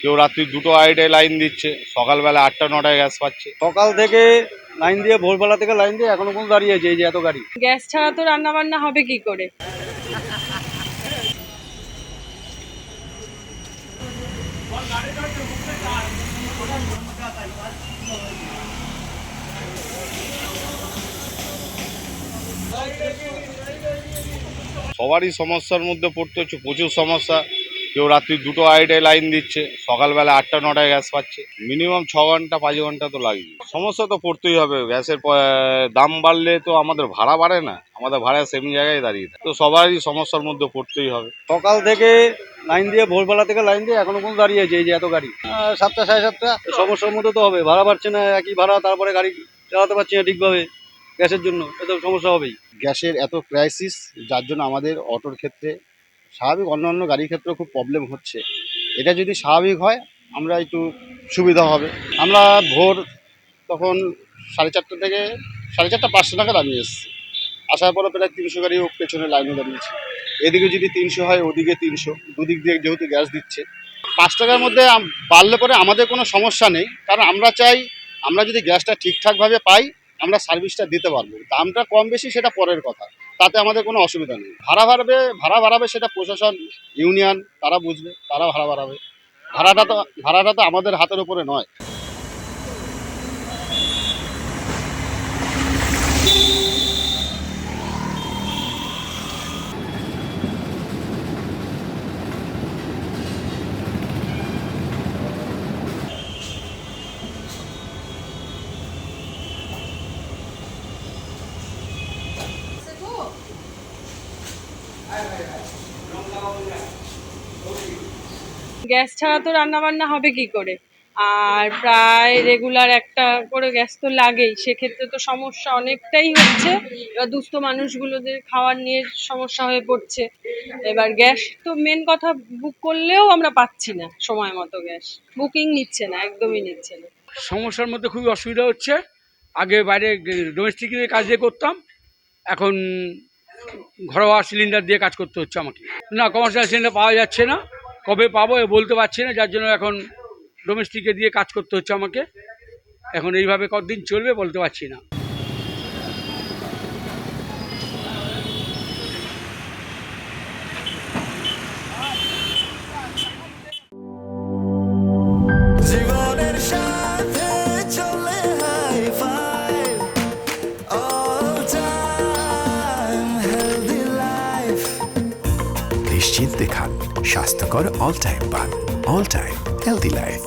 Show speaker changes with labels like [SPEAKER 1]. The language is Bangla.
[SPEAKER 1] কেউ রাত্রি 2টো-2:30টায় লাইন দিচ্ছে, সকালবেলা 8টা-9টায় গ্যাস পাচ্ছে।
[SPEAKER 2] সকাল থেকে লাইন দিয়ে, ভোরবেলা থেকে লাইন দিয়ে এখনো পর্যন্ত দাঁড়িয়ে আছে, এই যে এত গাড়ি।
[SPEAKER 3] গ্যাস ছাড়া তো রান্না বান্না হবে কি করে?
[SPEAKER 1] সবারই সমস্যার মধ্যে পড়তে হচ্ছে, প্রচুর সমস্যা। কেউ রাত্রি 2টো-2:30টায় লাইন দিচ্ছে, সকালবেলা 8টা-9টায় গ্যাস পাচ্ছে। মিনিমাম 6 ঘন্টা 5 ঘন্টা তো লাগবে। সমস্যা তো পড়তেই হবে। গ্যাসের দাম বাড়লে তো আমাদের ভাড়া বাড়ে না, আমাদের ভাড়া সেম জায়গায় দাঁড়িয়ে থাকে। তো সবারই সমস্যার মধ্যে পড়তেই হবে।
[SPEAKER 2] সকাল থেকে লাইন দিয়ে, ভোরবেলা থেকে লাইন দিয়ে এখনো পর্যন্ত দাঁড়িয়ে আছে, এই যে এত গাড়ি। 7টা, 7:30। সমস্যার মধ্যে তো হবে, ভাড়া বাড়ছে না, একই ভাড়া, তারপরে গাড়ি চালাতে পারছি না ঠিকভাবে। গ্যাসের জন্য এত সমস্যা হবেই।
[SPEAKER 4] গ্যাসের এত ক্রাইসিস, যার জন্য আমাদের অটোর ক্ষেত্রে স্বাভাবিক, অন্যান্য গাড়ির ক্ষেত্রেও খুব প্রবলেম হচ্ছে। এটা যদি স্বাভাবিক হয় আমরা একটু সুবিধা হবে। আমরা ভোর তখন 4:30 থেকে 4:30-5টা নাগাদ আমি এসেছি। আসার পরে প্রায় 300 গাড়িও পেছনে লাইনে দাঁড়িয়েছে। এদিকে যদি 300 হয়, ওদিকে 300, দুদিক দিয়ে যেহেতু গ্যাস দিচ্ছে। 5 টাকার মধ্যে বাড়লে পরে আমাদের কোনো সমস্যা নেই, কারণ আমরা চাই আমরা যদি গ্যাসটা ঠিকঠাকভাবে পাই আমরা সার্ভিসটা দিতে পারবো। দামটা কম বেশি সেটা পরের কথা, তাতে আমাদের কোনো অসুবিধা নেই। ভাড়া বাড়াবে সেটা প্রশাসন, ইউনিয়ন, তারা বুঝবে, তারা ভাড়া বাড়াবে। ভাড়াটা তো আমাদের হাতের উপরে নয়।
[SPEAKER 3] গ্যাস ছাড়া তো রান্না বান্না হবে কি করে? আর প্রায় রেগুলার একটা করে গ্যাস তো লাগেই, সেক্ষেত্রে তো সমস্যা অনেকটাই হচ্ছে। এবার দুস্থ মানুষগুলোদের খাওয়ার নিয়ে সমস্যা হয়ে পড়ছে। এবার গ্যাস তো মেন কথা, বুক করলেও আমরা পাচ্ছি না সময় মতো, গ্যাস বুকিং নিচ্ছে না, একদমই নিচ্ছে না।
[SPEAKER 5] সমস্যার মধ্যে খুবই অসুবিধা হচ্ছে। আগে বাইরে ডোমেস্টিক কাজ দিয়ে করতাম, এখন ঘরোয়া সিলিন্ডার দিয়ে কাজ করতে হচ্ছে আমাকে। না, কমার্শিয়াল সিলিন্ডার পাওয়া যাচ্ছে না, কবে পাবো বলতে পারছি না, যার জন্য এখন ডোমেস্টিকে দিয়ে কাজ করতে হচ্ছে আমাকে। এখন এইভাবে কতদিন চলবে বলতে পারছি না।
[SPEAKER 6] জীবনের সাথে চলে hi fi, all time healthy life.
[SPEAKER 7] নিশ্চিন্তে খান স্বাস্থ্যকর অল টাইম পান। All time healthy life.